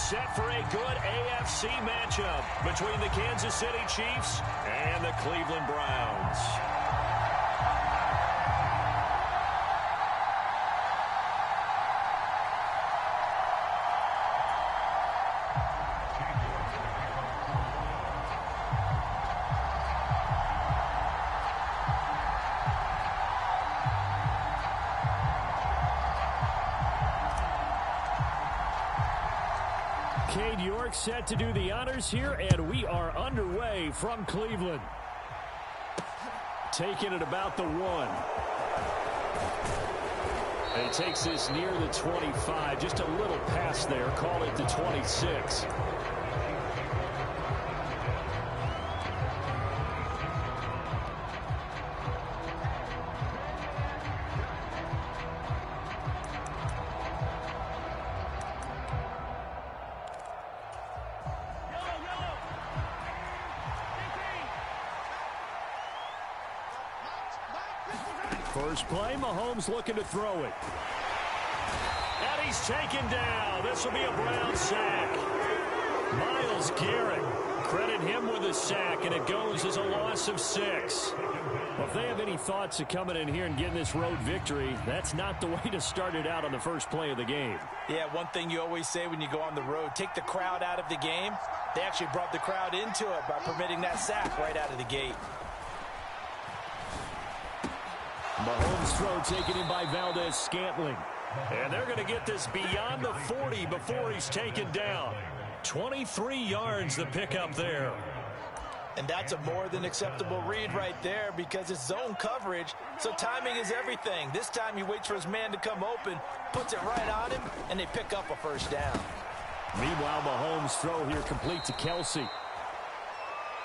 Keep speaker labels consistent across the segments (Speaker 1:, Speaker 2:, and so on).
Speaker 1: set for a good AFC matchup between the Kansas City Chiefs and the Cleveland Browns.
Speaker 2: Cade York set to do the honors here, and we are underway from Cleveland. Taking it about the 1. And he takes this near the 25, just a little pass there, call it the 26. First play, Mahomes looking to throw it.
Speaker 1: And he's taken down. This will be a Brown sack. Myles Garrett, credit him with a sack, and it goes as a loss of 6.
Speaker 2: Well, if they have any thoughts of coming in here and getting this road victory, that's not the way to start it out on the first play of the game.
Speaker 3: Yeah, one thing you always say when you go on the road, take the crowd out of the game. They actually brought the crowd into it by permitting that sack right out of the gate.
Speaker 2: Mahomes' throw taken in by Valdez-Scantling.
Speaker 1: And they're going to get this beyond the 40 before he's taken down. 23 yards the pickup there.
Speaker 3: And that's a more than acceptable read right there because it's zone coverage, so timing is everything. This time he waits for his man to come open, puts it right on him, and they pick up a first down.
Speaker 2: Meanwhile, Mahomes' throw here complete to Kelsey.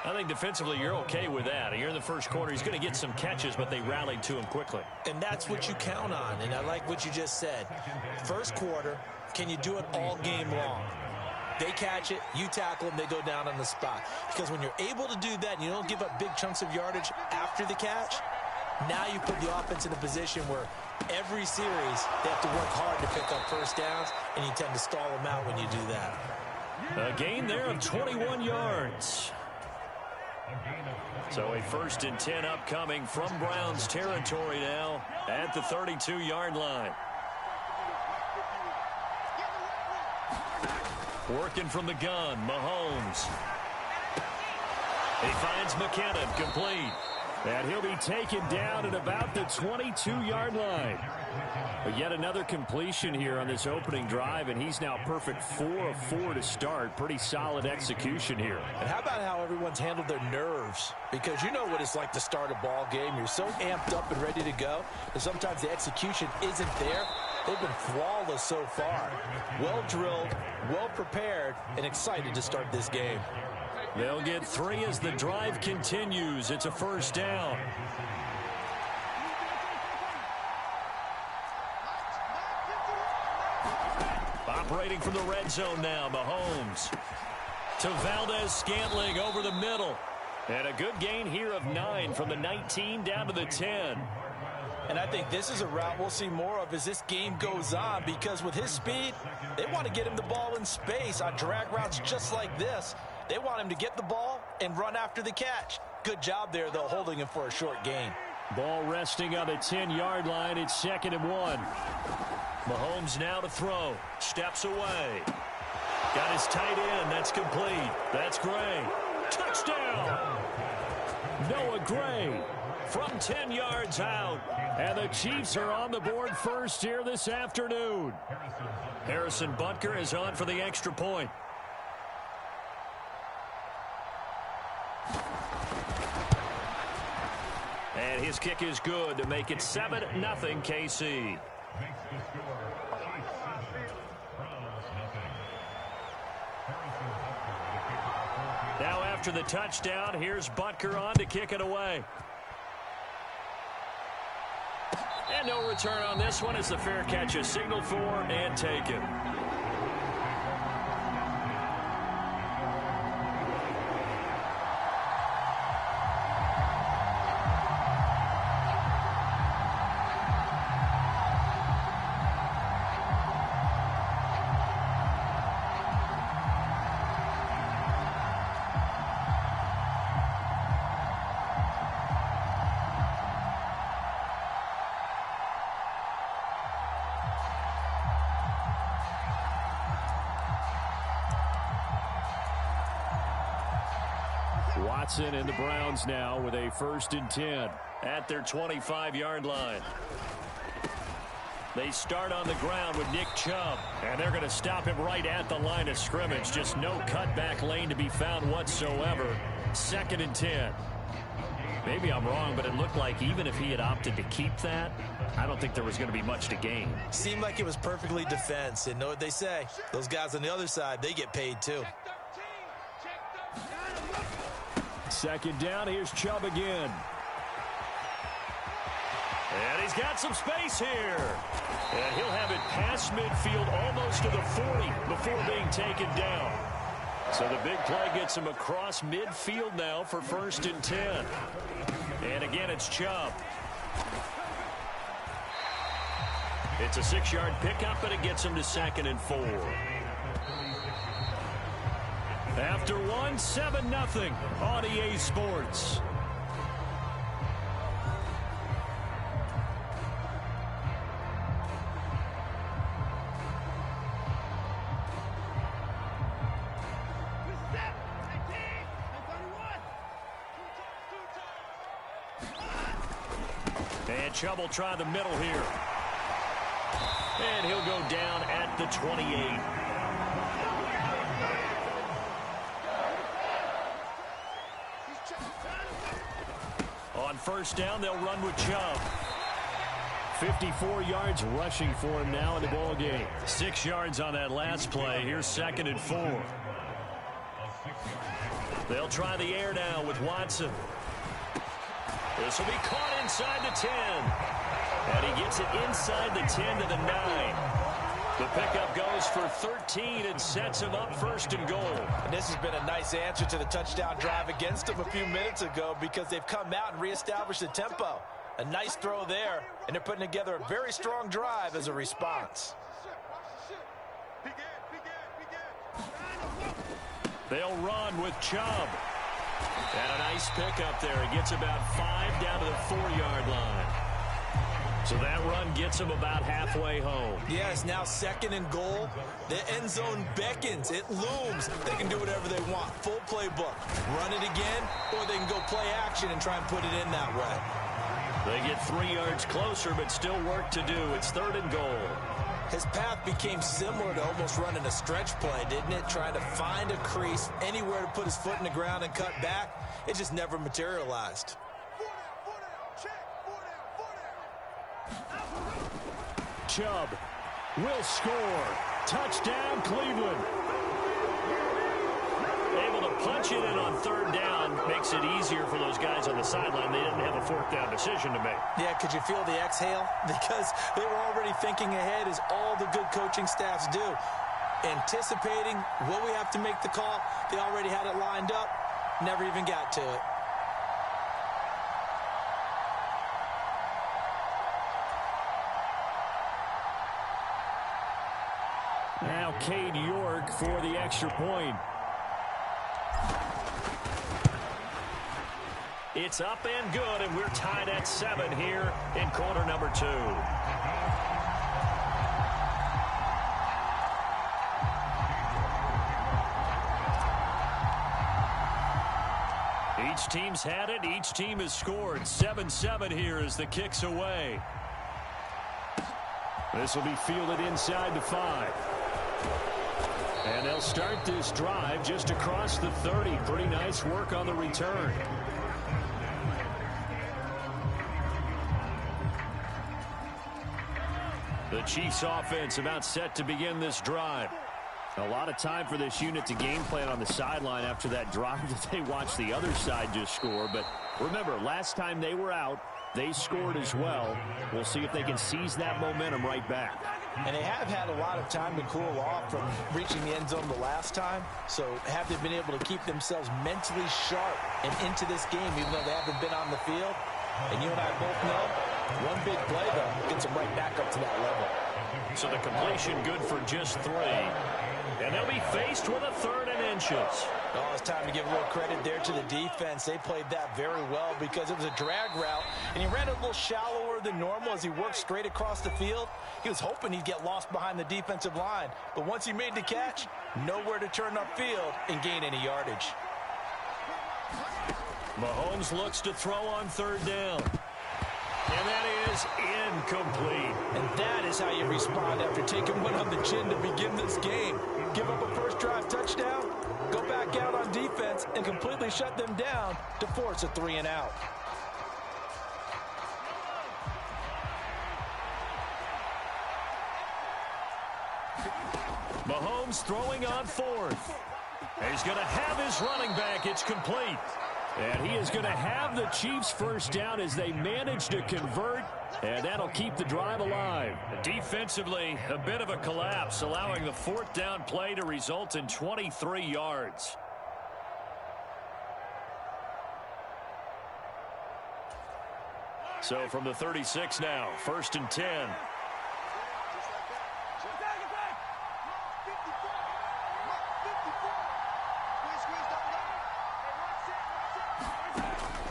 Speaker 1: I think defensively you're okay with that. Here in the first quarter, he's going to get some catches, but they rallied to him quickly.
Speaker 3: And that's what you count on, and I like what you just said. First quarter, can you do it all game long? They catch it, you tackle them, they go down on the spot. Because when you're able to do that and you don't give up big chunks of yardage after the catch, now you put the offense in a position where every series they have to work hard to pick up first downs, and you tend to stall them out when you do that.
Speaker 1: A gain there of 21 yards. So a 1st and 10 upcoming from Browns territory now at the 32-yard line. Working from the gun, Mahomes. He finds McKinnon, complete.
Speaker 2: And he'll be taken down at about the 22-yard line. But yet another completion here on this opening drive, and he's now perfect 4 of 4 to start. Pretty solid execution here.
Speaker 3: And how about how everyone's handled their nerves? Because you know what it's like to start a ball game. You're so amped up and ready to go, and sometimes the execution isn't there. They've been flawless so far. Well drilled, well prepared, and excited to start this game.
Speaker 1: They'll get 3 as the drive continues. It's a first down. Operating from the red zone now, Mahomes. To Valdez-Scantling over the middle. And a good gain here of 9 from the 19 down to the 10.
Speaker 3: And I think this is a route we'll see more of as this game goes on, because with his speed, they want to get him the ball in space on drag routes just like this. They want him to get the ball and run after the catch. Good job there, though, holding him for a short gain.
Speaker 2: Ball resting on the 10-yard line. It's 2nd and 1.
Speaker 1: Mahomes now to throw. Steps away. Got his tight end. That's complete. That's Gray. Touchdown!
Speaker 2: Noah Gray
Speaker 1: from 10 yards out.
Speaker 2: And the Chiefs are on the board first here this afternoon.
Speaker 1: Harrison Butker is on for the extra point. And his kick is good to make it 7-0 KC. Now after the touchdown, here's Butker on to kick it away. And no return on this one as the fair catch is signaled for and taken.
Speaker 2: Watson and the Browns now with a 1st and 10 at their 25-yard line. They start on the ground with Nick Chubb, and they're going to stop him right at the line of scrimmage. Just no cutback lane to be found whatsoever. 2nd and 10. Maybe I'm wrong, but it looked like even if he had opted to keep that, I don't think there was going to be much to gain.
Speaker 3: Seemed like it was perfectly defense. And know what they say? Those guys on the other side, they get paid too.
Speaker 2: 2nd down, here's Chubb again.
Speaker 1: And he's got some space here. And he'll have it past midfield almost to the 40 before being taken down. So the big play gets him across midfield now for 1st and 10. And again, it's Chubb. It's a 6-yard pickup, and it gets him to 2nd and 4. After 1, 7-0 on EA Sports. And Chubb will try the middle here. And he'll go down at the 28. On 1st down, they'll run with Chubb. 54 yards rushing for him now in the ball game. 6 yards on that last play. Here's 2nd and 4. They'll try the air now with Watson. This will be caught inside the 10. And he gets it inside the 10 to the 9. The pickup goes for 13 and sets him up 1st and goal.
Speaker 3: And this has been a nice answer to the touchdown drive against them a few minutes ago because they've come out and reestablished the tempo. A nice throw there, and they're putting together a very strong drive as a response.
Speaker 1: They'll run with Chubb. And a nice pickup there. He gets about 5 down to the 4-yard line. So that run gets him about halfway home.
Speaker 3: Yes, now 2nd and goal. The end zone beckons. It looms. They can do whatever they want. Full playbook. Run it again, or they can go play action and try and put it in that way.
Speaker 1: They get 3 yards closer, but still work to do. It's 3rd and goal.
Speaker 3: His path became similar to almost running a stretch play, didn't it? Trying to find a crease, anywhere to put his foot in the ground and cut back. It just never materialized.
Speaker 2: Chubb will score. Touchdown, Cleveland.
Speaker 1: Able to punch it in on 3rd down. Makes it easier for those guys on the sideline. They didn't have a 4th down decision to make.
Speaker 3: Yeah, could you feel the exhale? Because they were already thinking ahead, as all the good coaching staffs do. Anticipating, will we have to make the call? They already had it lined up. Never even got to it.
Speaker 2: Now Cade York for the extra point.
Speaker 1: It's up and good, and we're tied at 7 here in quarter number 2. Each team's had it. Each team has scored. 7-7 here as the kick's away.
Speaker 2: This will be fielded inside the 5. And they'll start this drive just across the 30. Pretty nice work on the return.
Speaker 1: The Chiefs offense about set to begin this drive.
Speaker 2: A lot of time for this unit to game plan on the sideline after that drive that they watched the other side just score. But remember, last time they were out, they scored as well. We'll see if they can seize that momentum right back.
Speaker 3: And they have had a lot of time to cool off from reaching the end zone the last time. So have they been able to keep themselves mentally sharp and into this game, even though they haven't been on the field? And you and I both know, one big play, though, gets them right back up to that level.
Speaker 1: So the completion good for just 3. And they'll be faced with a 3rd and inches.
Speaker 3: Oh, it's time to give a little credit there to the defense. They played that very well because it was a drag route, and he ran it a little shallower than normal as he worked straight across the field. He was hoping he'd get lost behind the defensive line, but once he made the catch, nowhere to turn upfield and gain any yardage.
Speaker 1: Mahomes looks to throw on third down. And that is incomplete.
Speaker 3: And that is how you respond after taking one on the chin to begin this game. Give up a first drive touchdown, go back out on defense, and completely shut them down to force a 3-and-out.
Speaker 1: Mahomes throwing on fourth. He's going to have his running back. It's complete.
Speaker 2: And he is going to have the Chiefs first down as they manage to convert, and that'll keep the drive alive.
Speaker 1: Defensively, a bit of a collapse, allowing the fourth down play to result in 23 yards. So from the 36 now, 1st and 10.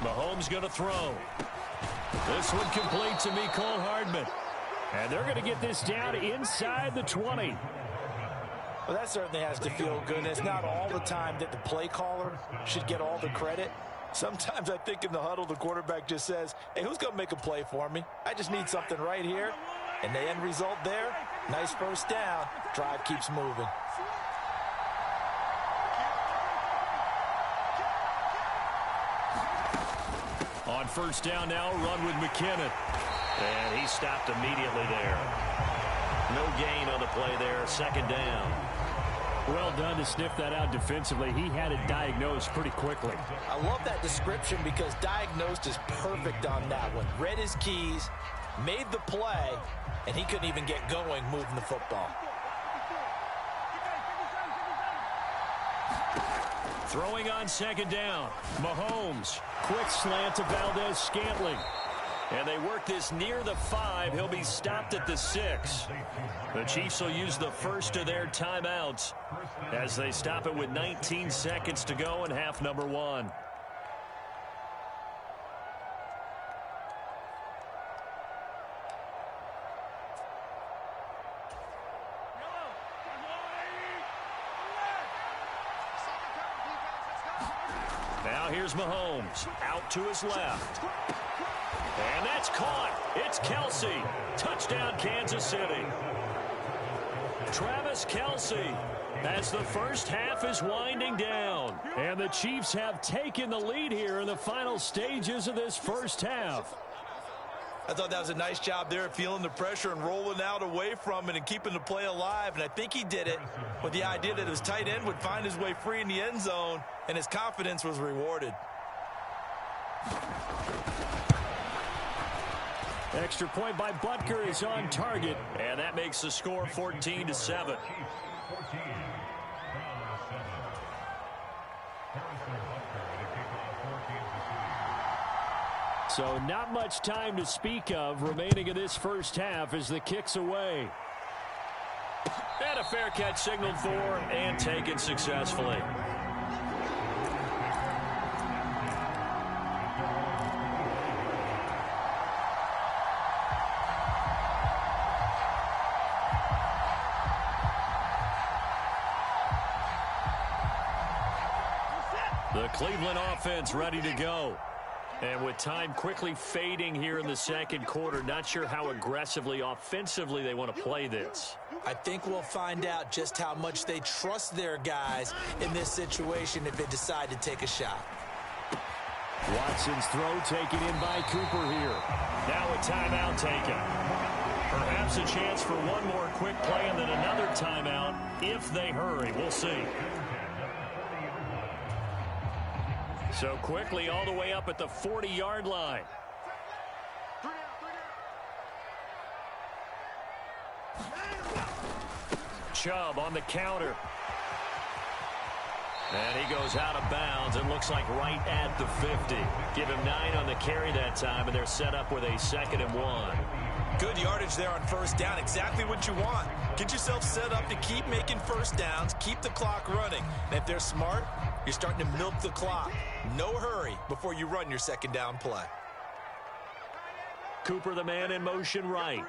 Speaker 1: Mahomes going to throw. This one complete to Mecole Hardman.
Speaker 2: And they're going to get this down inside the 20.
Speaker 3: Well, that certainly has to feel good. It's not all the time that the play caller should get all the credit. Sometimes I think in the huddle, the quarterback just says, hey, who's going to make a play for me? I just need something right here. And the end result there, nice first down. Drive keeps moving.
Speaker 1: On first down now, run with McKinnon. And he stopped immediately there. No gain on the play there, 2nd down.
Speaker 2: Well done to sniff that out defensively. He had it diagnosed pretty quickly.
Speaker 3: I love that description because diagnosed is perfect on that one. Read his keys, made the play, and he couldn't even get going moving the football.
Speaker 1: Throwing on 2nd down, Mahomes.
Speaker 2: Quick slant to Valdez-Scantling.
Speaker 1: And they work this near the 5. He'll be stopped at the 6. The Chiefs will use the first of their timeouts as they stop it with 19 seconds to go in half number 1. Now here's Mahomes out to his left. And that's caught. It's Kelce. Touchdown, Kansas City. Travis Kelce as the first half is winding down.
Speaker 2: And the Chiefs have taken the lead here in the final stages of this first half.
Speaker 3: I thought that was a nice job there of feeling the pressure and rolling out away from it and keeping the play alive. And I think he did it with the idea that his tight end would find his way free in the end zone, and his confidence was rewarded.
Speaker 2: Extra point by Butker is on target.
Speaker 1: And that makes the score 14-7.
Speaker 2: So not much time to speak of remaining in this first half as the kick's away.
Speaker 1: And a fair catch signaled for and taken successfully. The Cleveland offense ready to go. And with time quickly fading here in the second quarter, not sure how aggressively, offensively they want to play this.
Speaker 3: I think we'll find out just how much they trust their guys in this situation if they decide to take a shot.
Speaker 2: Watson's throw taken in by Cooper here.
Speaker 1: Now a timeout taken. Perhaps a chance for one more quick play and then another timeout if they hurry. We'll see. So quickly all the way up at the 40-yard line. Chubb on the counter. And he goes out of bounds. It looks like right at the 50. Give him 9 on the carry that time, and they're set up with a 2nd and 1.
Speaker 3: Good yardage there on first down. Exactly what you want. Get yourself set up to keep making first downs, keep the clock running. And if they're smart, you're starting to milk the clock. No hurry before you run your second down play.
Speaker 1: Cooper, the man in motion right.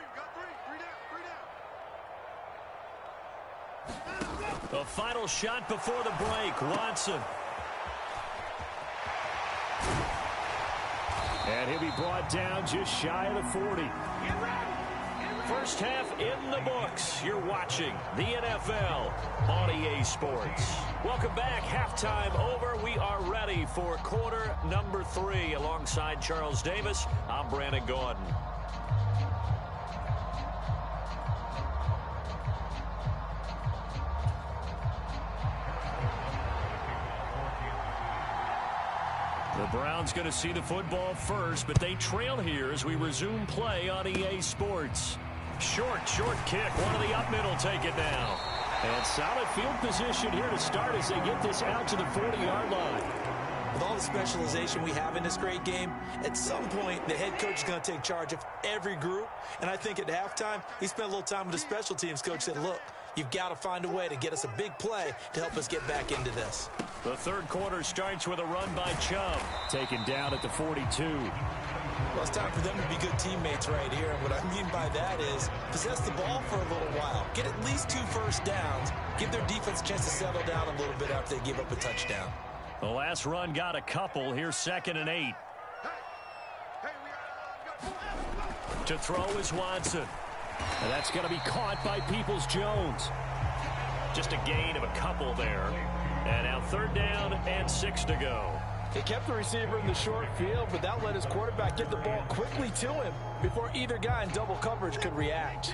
Speaker 1: The final shot before the break, Watson.
Speaker 2: And he'll be brought down just shy of the 40.
Speaker 1: First half in the books. You're watching the NFL on EA Sports. Welcome back. Halftime over. We are ready for quarter number 3. Alongside Charles Davis, I'm Brandon Gordon. The Browns going to see the football first, but they trail here as we resume play on EA Sports. Short kick. One of the up middle take it now. And solid field position here to start as they get this out to the 40-yard line.
Speaker 3: With all the specialization we have in this great game, at some point the head coach is going to take charge of every group. And I think at halftime, he spent a little time with the special teams coach, said, look, you've got to find a way to get us a big play to help us get back into this.
Speaker 1: The third quarter starts with a run by Chubb.
Speaker 2: Taken down at the 42.
Speaker 3: Well, it's time for them to be good teammates right here. And what I mean by that is possess the ball for a little while. Get at least 2 first downs. Give their defense a chance to settle down a little bit after they give up a touchdown.
Speaker 1: The last run got a couple. Here's 2nd and 8. To throw is Watson.
Speaker 2: And that's going to be caught by Peoples-Jones.
Speaker 1: Just a gain of a couple there. And now 3rd down and 6 to go.
Speaker 4: He kept the receiver in the short field, but that let his quarterback get the ball quickly to him before either guy in double coverage could react.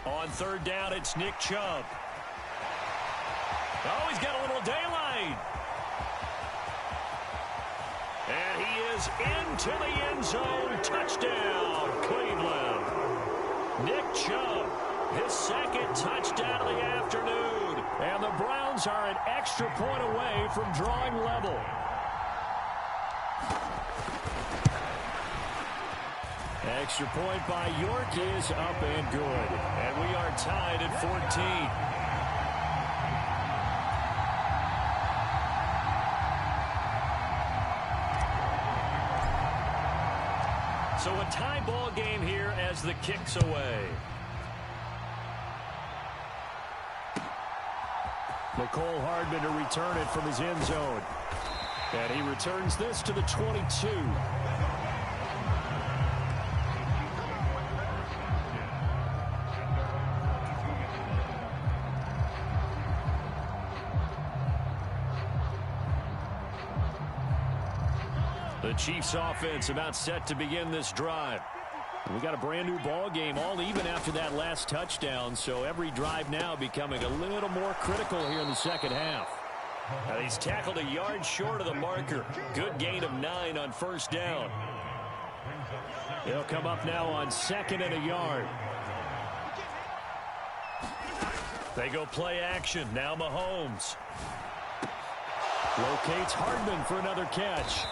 Speaker 1: On 3rd down, it's Nick Chubb. Oh, he's got a little daylight. And he is into the end zone. Touchdown, Cleveland. Nick Chubb, his 2nd touchdown of the afternoon. And the Browns are an extra point away from drawing level. Extra point by York is up and good. And we are tied at 14. So a tie ball game here as the kick's away.
Speaker 2: McCole Hardman to return it from his end zone. And he returns this to the 22.
Speaker 1: The Chiefs offense about set to begin this drive. We got a brand new ball game, all even after that last touchdown, so every drive now becoming a little more critical here in the second half. Now he's tackled a yard short of the marker. Good gain of 9 on 1st down. They'll come up now on 2nd and a yard. They go play action. Now Mahomes locates Hardman for another catch.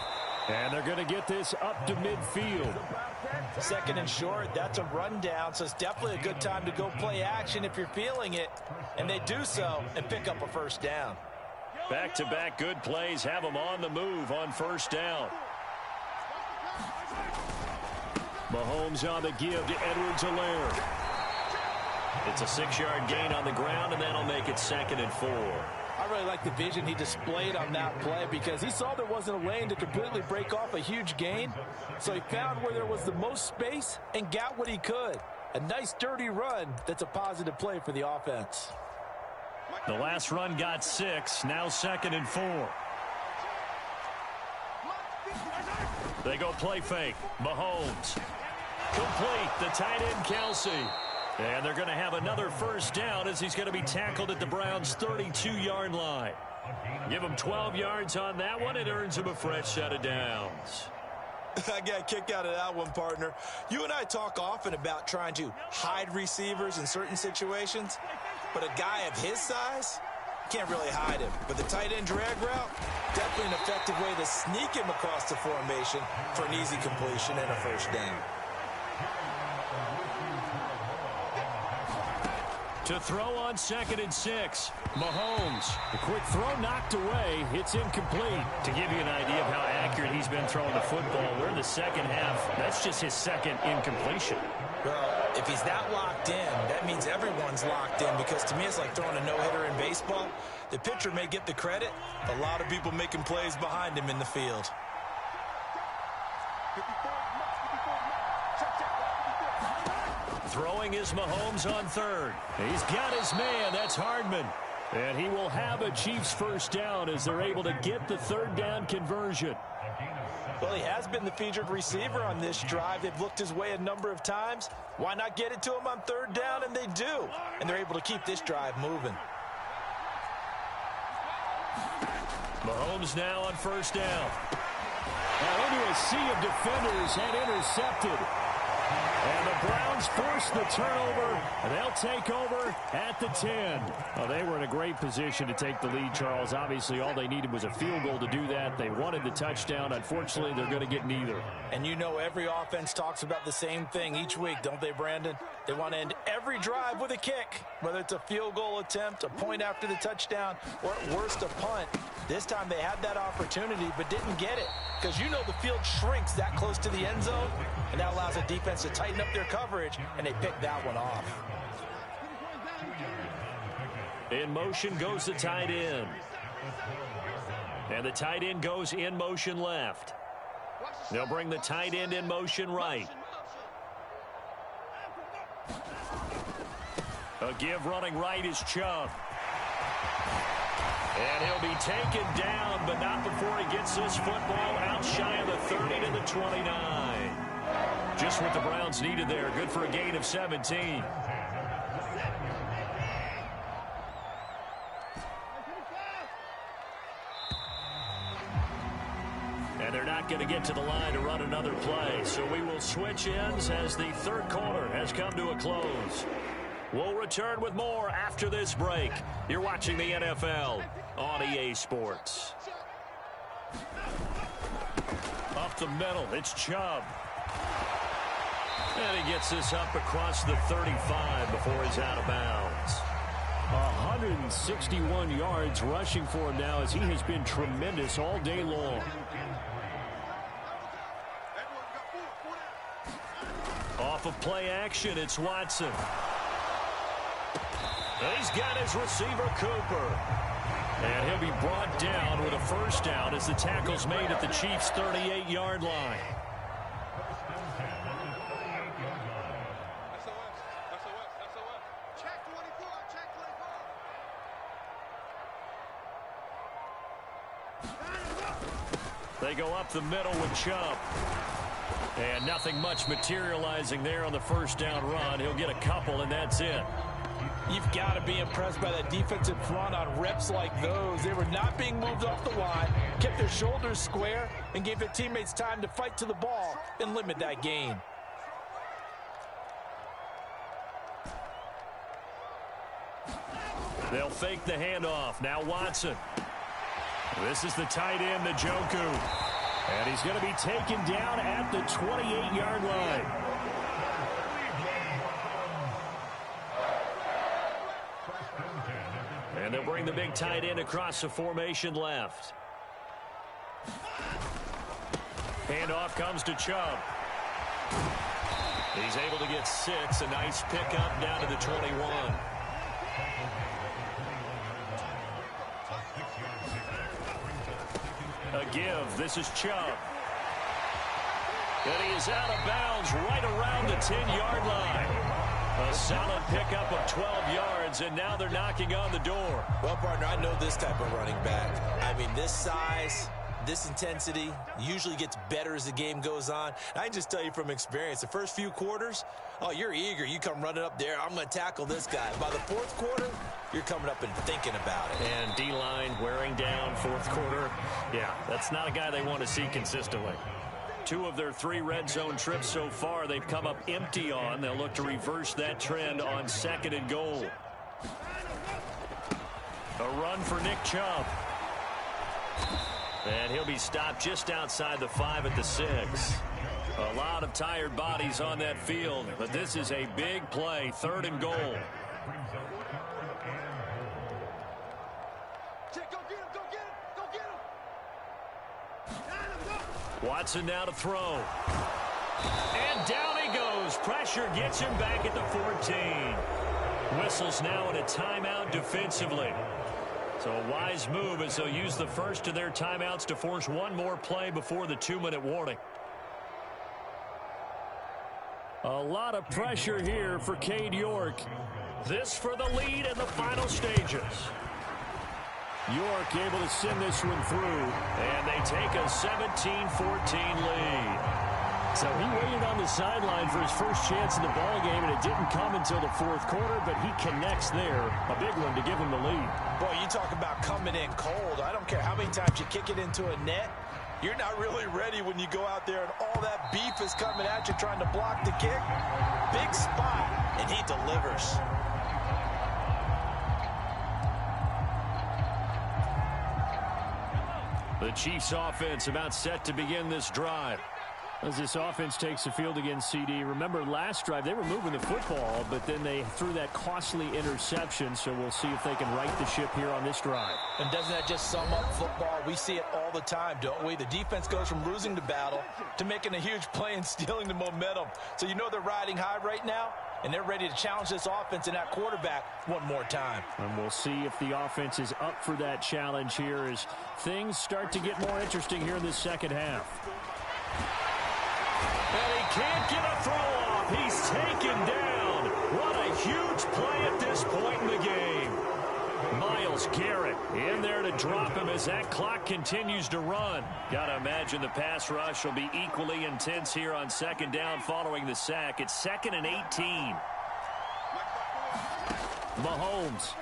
Speaker 1: And they're going to get this up to midfield.
Speaker 4: 2nd and short, that's a rundown, so it's definitely a good time to go play action if you're feeling it. And they do so and pick up a 1st down.
Speaker 1: Back-to-back good plays have them on the move on 1st down. Mahomes on the give to Edwards-Helaire. It's a 6-yard gain on the ground, and that'll make it 2nd and 4.
Speaker 4: I really like the vision he displayed on that play because he saw there wasn't a lane to completely break off a huge gain. So he found where there was the most space and got what he could. A nice dirty run that's a positive play for the offense.
Speaker 1: The last run got 6, now 2nd and 4. They go play fake. Mahomes. Complete. The tight end, Kelsey. And they're going to have another 1st down as he's going to be tackled at the Browns' 32-yard line. Give him 12 yards on that one. It earns him a fresh set of downs.
Speaker 3: I got a kick out of that one, partner. You and I talk often about trying to hide receivers in certain situations, but a guy of his size can't really hide him. But the tight end drag route, definitely an effective way to sneak him across the formation for an easy completion and a 1st down.
Speaker 1: To throw on 2nd and 6, Mahomes.
Speaker 2: The quick throw knocked away. It's incomplete.
Speaker 1: To give you an idea of how accurate he's been throwing the football, we're in the second half. That's just his 2nd incompletion.
Speaker 3: Well, If he's that locked in, that means everyone's locked in, because to me it's like throwing a no-hitter in baseball. The pitcher may get the credit. A lot of people making plays behind him in the field.
Speaker 1: Throwing is Mahomes on third. He's got his man. That's Hardman. And he will have a Chiefs first down as they're able to get the third down conversion.
Speaker 4: Well, he has been the featured receiver on this drive. They've looked his way a number of times. Why not get it to him on third down? And they do. And they're able to keep this drive moving.
Speaker 1: Mahomes now on first down.
Speaker 2: Now into a sea of defenders and intercepted. And the Browns force the turnover. And they'll take over at the 10. Well, they were in a great position to take the lead, Charles. Obviously, all they needed was a field goal to do that. They wanted the touchdown. Unfortunately, they're going to get neither.
Speaker 4: And you know every offense talks about the same thing each week, don't they, Brandon? They want to end every drive with a kick, whether it's a field goal attempt, a point after the touchdown, or at worst, a punt. This time they had that opportunity but didn't get it, because you know the field shrinks that close to the end zone, and that allows the defense to tighten up their coverage, and they picked that one off.
Speaker 1: In motion goes the tight end. And the tight end goes in motion left. They'll bring the tight end in motion right. A give running right is Chubb. And he'll be taken down, but not before he gets this football out shy of the 30 to the 29. Just what the Browns needed there. Good for a gain of 17. And they're not going to get to the line to run another play. So we will switch ends as the third quarter has come to a close. We'll return with more after this break. You're watching the NFL on EA Sports. Up the middle, it's Chubb. And he gets this up across the 35 before he's out of bounds.
Speaker 2: 161 yards rushing for him now, as he has been tremendous all day long.
Speaker 1: Off of play action, it's Watson. He's got his receiver, Cooper. And he'll be brought down with a first down as the tackle's made at the Chiefs' 38-yard line. They go up the middle with Chubb. And nothing much materializing there on the first down run. He'll get a couple, and that's it.
Speaker 4: You've got to be impressed by that defensive front on reps like those. They were not being moved off the line, kept their shoulders square, and gave their teammates time to fight to the ball and limit that gain.
Speaker 1: They'll fake the handoff. Now Watson. This is the tight end, Njoku.
Speaker 2: And he's going to be taken down at the 28-yard line.
Speaker 1: And they'll bring the big tight end across the formation left. Handoff comes to Chubb. He's able to get 6. A nice pickup down to the 21. A give. This is Chubb. And he is out of bounds right around the 10-yard line. A solid pickup of 12 yards, and now they're knocking on the door.
Speaker 3: Well, partner, I know this type of running back. I mean, this size, this intensity usually gets better as the game goes on. And I can just tell you from experience, the first few quarters, oh, you're eager. You come running up there, I'm going to tackle this guy. By the fourth quarter, you're coming up and thinking about it.
Speaker 1: And D-line wearing down fourth quarter. Yeah, that's not a guy they want to see consistently. 2 of their 3 red zone trips so far, they've come up empty on. They'll look to reverse that trend on 2nd and goal. A run for Nick Chubb. And he'll be stopped just outside the 5 at the 6. A lot of tired bodies on that field, but this is a big play, 3rd and goal. Watson now to throw. And down he goes goes. Pressure gets him back at the 14. Whistles now in a timeout defensively. So a wise move as they'll use the first of their timeouts to force one more play before the 2-minute warning.
Speaker 2: A lot of pressure here for Cade York.
Speaker 1: This for the lead in the final stages.
Speaker 2: York able to send this one through.
Speaker 1: And they take a 17-14 lead.
Speaker 2: So he waited on the sideline for his first chance in the ball game, and it didn't come until the fourth quarter, but he connects there. A big one to give him the lead.
Speaker 3: Boy, you talk about coming in cold. I don't care how many times you kick it into a net. You're not really ready when you go out there and all that beef is coming at you trying to block the kick. Big spot, and he delivers.
Speaker 1: The Chiefs offense about set to begin this drive.
Speaker 2: As this offense takes the field against CD, remember last drive they were moving the football, but then they threw that costly interception, so we'll see if they can right the ship here on this drive.
Speaker 3: And doesn't that just sum up football? We see it all the time, don't we? The defense goes from losing the battle to making a huge play and stealing the momentum. So you know they're riding high right now, and they're ready to challenge this offense and that quarterback one more time.
Speaker 2: And we'll see if the offense is up for that challenge here as things start to get more interesting here in this second half.
Speaker 1: And he can't get a throw off. He's taken down. What a huge play at this point in the game. Myles Garrett in there to drop him as that clock continues to run. Got to imagine the pass rush will be equally intense here on second down following the sack. It's 2nd and 18.
Speaker 2: Mahomes.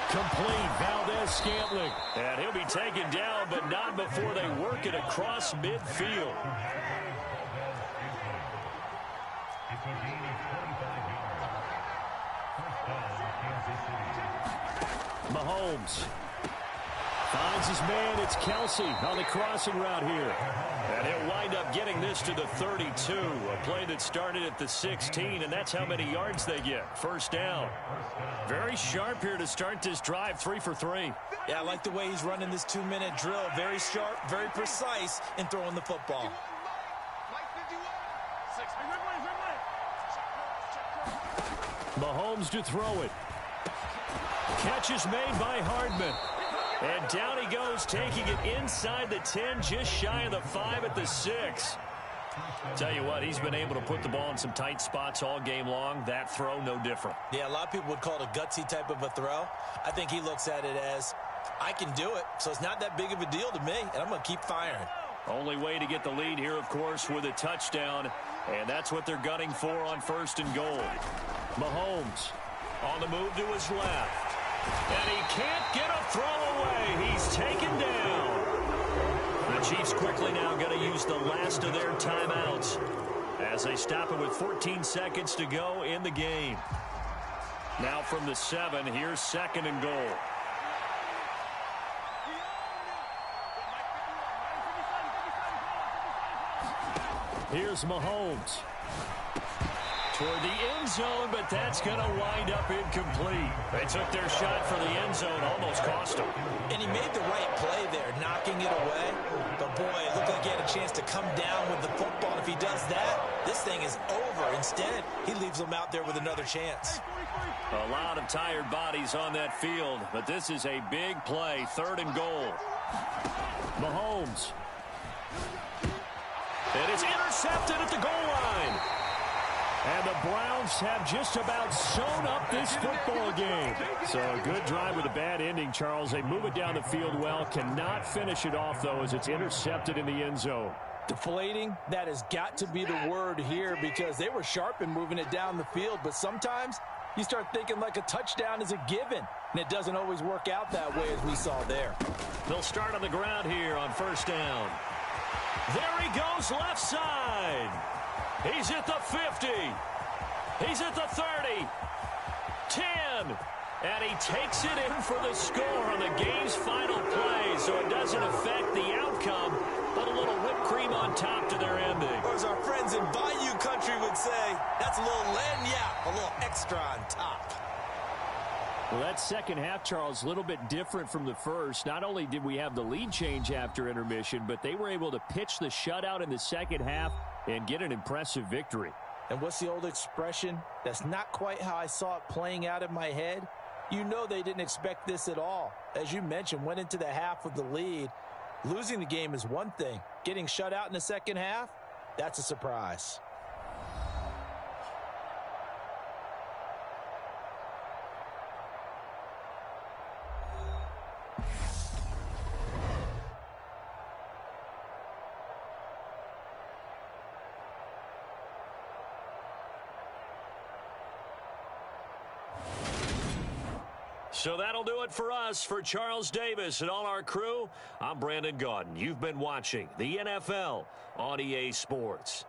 Speaker 2: Complete. Valdez-Scantling.
Speaker 1: And he'll be taken down, but not before they work it across midfield.
Speaker 2: Mahomes finds his man. It's Kelsey on the crossing route here.
Speaker 1: And he'll wind up getting this to the 32. A play that started at the 16, and that's how many yards they get. First down. Very sharp here to start this drive, 3 for 3.
Speaker 3: Yeah, I like the way he's running this 2-minute drill. Very sharp, very precise in throwing the football.
Speaker 2: Mahomes to throw it.
Speaker 1: Catch is made by Hardman. And down he goes, taking it inside the 10, just shy of the 5 at the 6. Tell you what, he's been able to put the ball in some tight spots all game long. That throw, no different.
Speaker 3: Yeah, a lot of people would call it a gutsy type of a throw. I think he looks at it as, I can do it, so it's not that big of a deal to me, and I'm going to keep firing.
Speaker 1: Only way to get the lead here, of course, with a touchdown, and that's what they're gunning for on 1st and goal.
Speaker 2: Mahomes
Speaker 1: on the move to his left. And he can't get a throw away. He's taken down. The Chiefs quickly now going to use the last of their timeouts as they stop it with 14 seconds to go in the game. Now from the 7, here's 2nd and goal.
Speaker 2: Here's Mahomes.
Speaker 1: Toward the end zone, but that's going to wind up incomplete. They took their shot for the end zone, almost cost him.
Speaker 3: And he made the right play there, knocking it away. But, boy, it looked like he had a chance to come down with the football. And if he does that, this thing is over. Instead, he leaves them out there with another chance.
Speaker 1: A lot of tired bodies on that field, but this is a big play, 3rd and goal.
Speaker 2: Mahomes.
Speaker 1: And it's intercepted at the goal line.
Speaker 2: And the Browns have just about sewn up this football game. So a good drive with a bad ending, Charles. They move it down the field well. Cannot finish it off, though, as it's intercepted in the end zone.
Speaker 4: Deflating, that has got to be the word here because they were sharp in moving it down the field. But sometimes you start thinking like a touchdown is a given. And it doesn't always work out that way as we saw there.
Speaker 1: They'll start on the ground here on 1st down. There he goes left side. He's at the 50. He's at the 30. 10. And he takes it in for the score on the game's final play. So it doesn't affect the outcome, but a little whipped cream on top to their ending.
Speaker 3: Or as our friends in Bayou Country would say, that's a little lagniappe, a little extra on top.
Speaker 2: Well, that second half, Charles, a little bit different from the first. Not only did we have the lead change after intermission, but they were able to pitch the shutout in the second half and get an impressive victory.
Speaker 4: And what's the old expression? That's not quite how I saw it playing out in my head. You know they didn't expect this at all. As you mentioned, went into the half with the lead. Losing the game is one thing. Getting shut out in the second half, that's a surprise.
Speaker 1: So that'll do it for us. For Charles Davis and all our crew, I'm Brandon Gaudin. You've been watching the NFL on EA Sports.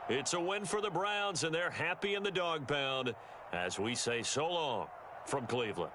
Speaker 1: It's a win for the Browns, and they're happy in the dog pound as we say so long from Cleveland.